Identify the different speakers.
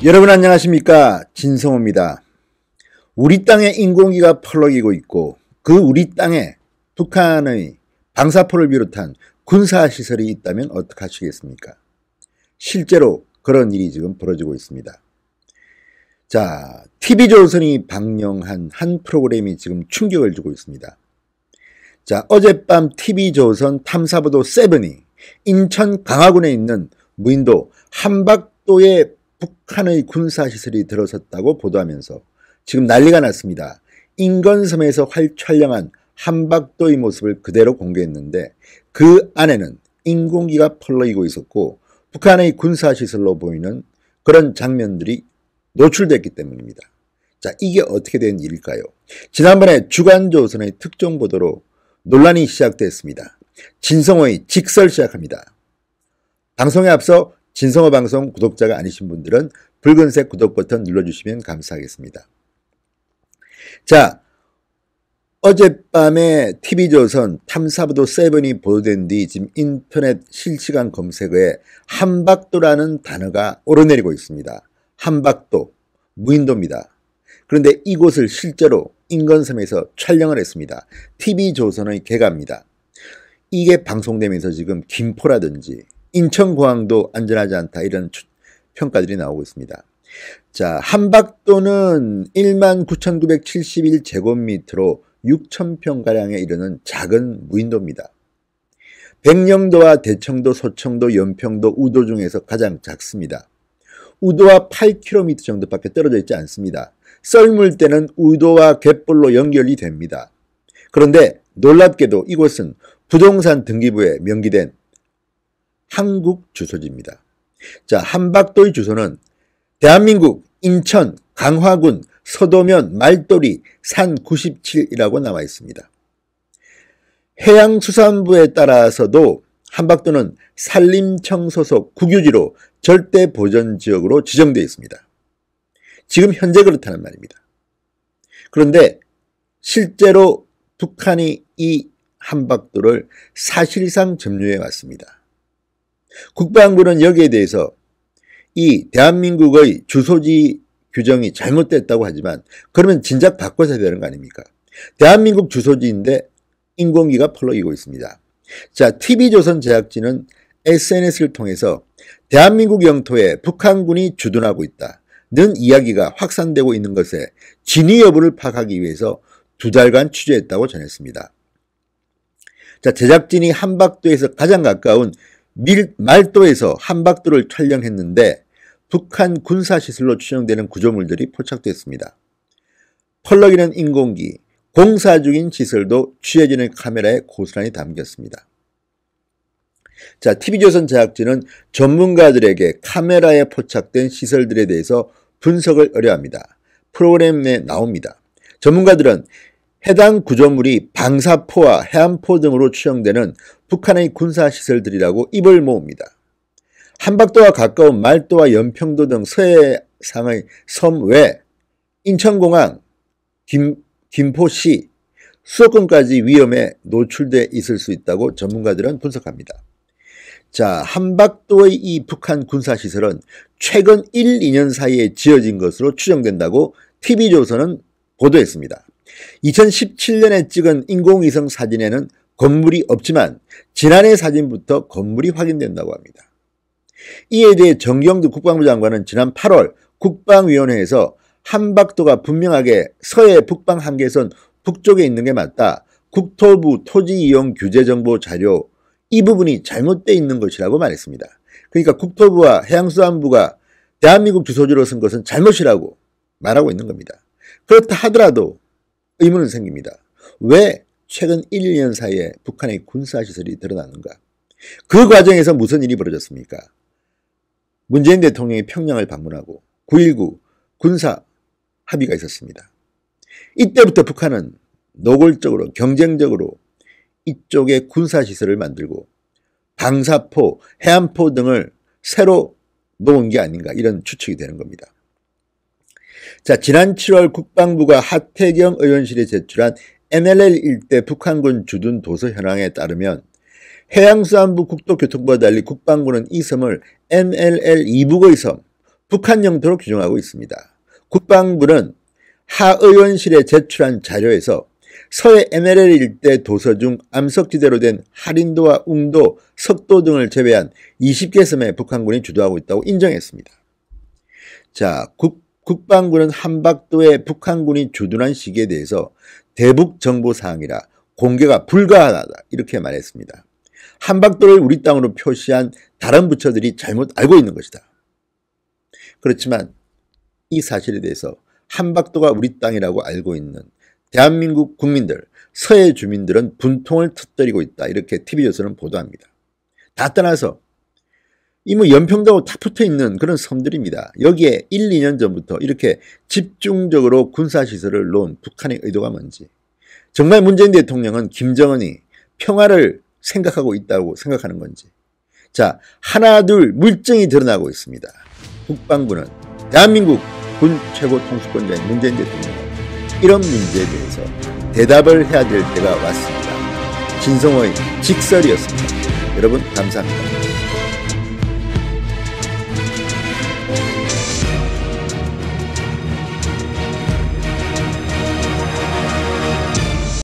Speaker 1: 여러분 안녕하십니까, 진성호입니다. 우리 땅에 인공위가 펄럭이고 있고 그 우리 땅에 북한의 방사포를 비롯한 군사시설이 있다면 어떡하시겠습니까? 실제로 그런 일이 지금 벌어지고 있습니다. 자, TV조선이 방영한 한 프로그램이 지금 충격을 주고 있습니다. 자, 어젯밤 TV조선 탐사보도 7이 인천 강화군에 있는 무인도 한박도에 북한의 군사시설이 들어섰다고 보도하면서 지금 난리가 났습니다. 인건섬에서 촬영한 한박도의 모습을 그대로 공개했는데 그 안에는 인공기가 펄럭이고 있었고 북한의 군사시설로 보이는 그런 장면들이 노출됐기 때문입니다. 자, 이게 어떻게 된 일일까요? 지난번에 주간조선의 특종보도로 논란이 시작됐습니다. 진성호의 직설 시작합니다. 방송에 앞서 진성호 방송 구독자가 아니신 분들은 붉은색 구독 버튼 눌러주시면 감사하겠습니다. 자, 어젯밤에 TV조선 탐사보도 7이 보도된 뒤 지금 인터넷 실시간 검색어에 한박도라는 단어가 오르내리고 있습니다. 한박도, 무인도입니다. 그런데 이곳을 실제로 인건섬에서 촬영을 했습니다. TV조선의 개가입니다. 이게 방송되면서 지금 김포라든지 인천공항도 안전하지 않다, 이런 평가들이 나오고 있습니다. 자, 한박도는 19,971제곱미터로 6,000평가량에 이르는 작은 무인도입니다. 백령도와 대청도, 소청도, 연평도, 우도 중에서 가장 작습니다. 우도와 8km 정도밖에 떨어져 있지 않습니다. 썰물 때는 우도와 갯벌로 연결이 됩니다. 그런데 놀랍게도 이곳은 부동산 등기부에 명기된 한국 주소지입니다. 자, 한박도의 주소는 대한민국 인천 강화군 서도면 말도리 산 97이라고 나와 있습니다. 해양수산부에 따라서도 한박도는 산림청 소속 국유지로 절대보전지역으로 지정되어 있습니다. 지금 현재 그렇다는 말입니다. 그런데 실제로 북한이 이 한박도를 사실상 점유해 왔습니다. 국방부는 여기에 대해서 이 대한민국의 주소지 규정이 잘못됐다고 하지만 그러면 진작 바꿔서 해야 되는 거 아닙니까? 대한민국 주소지인데 인공기가 펄럭이고 있습니다. 자, TV조선 제작진은 SNS를 통해서 대한민국 영토에 북한군이 주둔하고 있다는 이야기가 확산되고 있는 것에 진위 여부를 파악하기 위해서 2달간 취재했다고 전했습니다. 자, 제작진이 한박도에서 가장 가까운 말도에서 한박도를 촬영했는데 북한 군사시설로 추정되는 구조물들이 포착됐습니다. 펄럭이는 인공기, 공사 중인 시설도 취재진의 카메라에 고스란히 담겼습니다. 자, TV조선 제작진은 전문가들에게 카메라에 포착된 시설들에 대해서 분석을 의뢰합니다. 프로그램에 나옵니다. 전문가들은 해당 구조물이 방사포와 해안포 등으로 추정되는 북한의 군사시설들이라고 입을 모읍니다. 한박도와 가까운 말도와 연평도 등 서해상의 섬 외 인천공항, 김포시, 수도권까지 위험에 노출돼 있을 수 있다고 전문가들은 분석합니다. 자, 한박도의 이 북한 군사시설은 최근 1, 2년 사이에 지어진 것으로 추정된다고 TV조선은 보도했습니다. 2017년에 찍은 인공위성 사진에는 건물이 없지만 지난해 사진부터 건물이 확인된다고 합니다. 이에 대해 정경두 국방부 장관은 지난 8월 국방위원회에서 한박도가 분명하게 서해 북방 한계선 북쪽에 있는 게 맞다. 국토부 토지이용 규제정보 자료 이 부분이 잘못되어 있는 것이라고 말했습니다. 그러니까 국토부와 해양수산부가 대한민국 주소지로 쓴 것은 잘못이라고 말하고 있는 겁니다. 그렇다 하더라도 의문은 생깁니다. 왜 최근 1, 2년 사이에 북한의 군사시설이 드러났는가? 그 과정에서 무슨 일이 벌어졌습니까? 문재인 대통령이 평양을 방문하고 9.19 군사 합의가 있었습니다. 이때부터 북한은 노골적으로 경쟁적으로 이쪽에 군사시설을 만들고 방사포, 해안포 등을 새로 놓은 게 아닌가, 이런 추측이 되는 겁니다. 자, 지난 7월 국방부가 하태경 의원실에 제출한 NLL 일대 북한군 주둔 도서 현황에 따르면 해양수산부 국토교통부와 달리 국방부는 이 섬을 NLL 이북의 섬, 북한 영토로 규정하고 있습니다. 국방부는 하의원실에 제출한 자료에서 서해 NLL 일대 도서 중 암석지대로 된 할인도와 웅도, 석도 등을 제외한 20개 섬에 북한군이 주도하고 있다고 인정했습니다. 자, 국방부는 한박도에 북한군이 주둔한 시기에 대해서 대북 정보사항이라 공개가 불가하다 이렇게 말했습니다. 한박도를 우리 땅으로 표시한 다른 부처들이 잘못 알고 있는 것이다. 그렇지만 이 사실에 대해서 한박도가 우리 땅이라고 알고 있는 대한민국 국민들, 서해 주민들은 분통을 터뜨리고 있다. 이렇게 TV조선은 보도합니다. 다 떠나서 이 뭐 연평도하고 딱 붙어있는 그런 섬들입니다. 여기에 1, 2년 전부터 이렇게 집중적으로 군사시설을 놓은 북한의 의도가 뭔지, 정말 문재인 대통령은 김정은이 평화를 생각하고 있다고 생각하는 건지, 자, 하나 둘 물증이 드러나고 있습니다. 국방부는 대한민국 군 최고 통수권자인 문재인 대통령은 이런 문제에 대해서 대답을 해야 될 때가 왔습니다. 진성호의 직설이었습니다. 여러분 감사합니다.